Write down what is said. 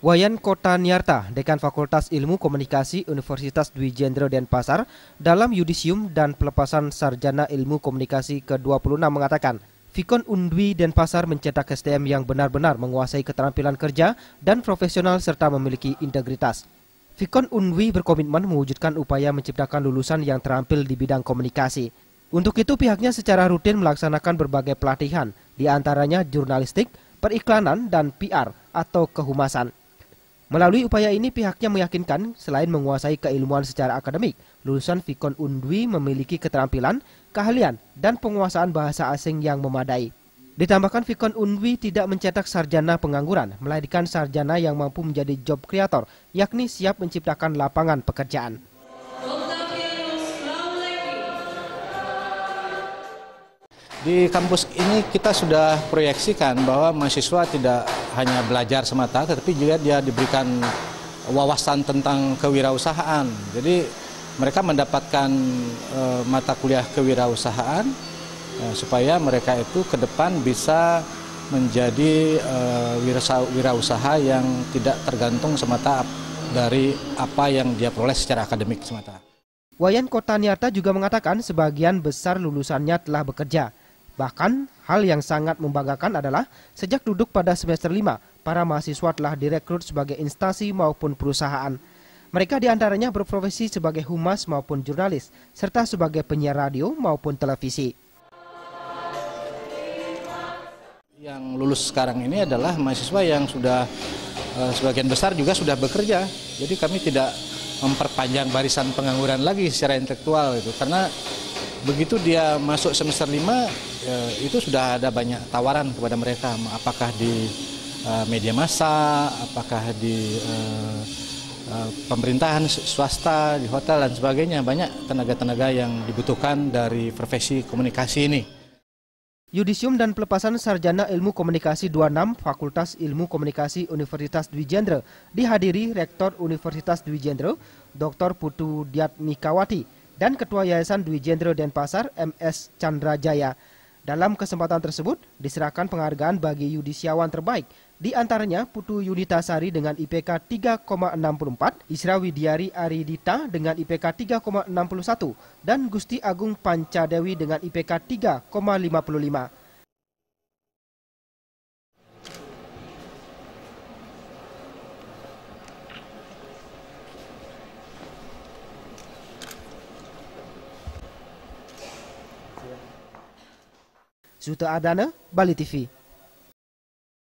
Wayan Kotaniarta, Dekan Fakultas Ilmu Komunikasi Universitas Dwi Jendro Denpasar, dalam yudisium dan pelepasan Sarjana Ilmu Komunikasi ke-26 mengatakan, Fikon Undwi Denpasar mencetak SDM yang benar-benar menguasai keterampilan kerja dan profesional serta memiliki integritas. Fikon Undwi berkomitmen mewujudkan upaya menciptakan lulusan yang terampil di bidang komunikasi. Untuk itu pihaknya secara rutin melaksanakan berbagai pelatihan, di antaranya jurnalistik, periklanan, dan PR atau kehumasan. Melalui upaya ini pihaknya meyakinkan selain menguasai keilmuan secara akademik, lulusan Fikon Undwi memiliki keterampilan, keahlian, dan penguasaan bahasa asing yang memadai. Ditambahkan Fikon Undwi tidak mencetak sarjana pengangguran, melainkan sarjana yang mampu menjadi job creator, yakni siap menciptakan lapangan pekerjaan. Di kampus ini kita sudah proyeksikan bahwa mahasiswa tidak hanya belajar semata, tetapi juga dia diberikan wawasan tentang kewirausahaan. Jadi mereka mendapatkan mata kuliah kewirausahaan supaya mereka itu ke depan bisa menjadi wirausaha yang tidak tergantung semata dari apa yang dia peroleh secara akademik semata. Wayan Kotaniarta juga mengatakan sebagian besar lulusannya telah bekerja. Bahkan, hal yang sangat membanggakan adalah sejak duduk pada semester 5, para mahasiswa telah direkrut sebagai instansi maupun perusahaan. Mereka diantaranya berprofesi sebagai humas maupun jurnalis, serta sebagai penyiar radio maupun televisi. Yang lulus sekarang ini adalah mahasiswa yang sudah sebagian besar juga sudah bekerja. Jadi kami tidak memperpanjang barisan pengangguran lagi secara intelektual itu, karena begitu dia masuk semester 5 itu sudah ada banyak tawaran kepada mereka, apakah di media massa, apakah di pemerintahan swasta, di hotel dan sebagainya. Banyak tenaga-tenaga yang dibutuhkan dari profesi komunikasi ini. Yudisium dan pelepasan Sarjana Ilmu Komunikasi 26 Fakultas Ilmu Komunikasi Universitas Dwi Jendro dihadiri Rektor Universitas Dwi Jendro, Dr. Putu Diatmikawati, dan Ketua Yayasan Dwi Jendro Denpasar MS Chandra Jaya. Dalam kesempatan tersebut diserahkan penghargaan bagi yudisiawan terbaik, di antaranya Putu Yunitasari dengan IPK 3,64, Isra Widiari Aridita dengan IPK 3,61, dan Gusti Agung Pancadewi dengan IPK 3,55. Zuta Adana, Bali TV.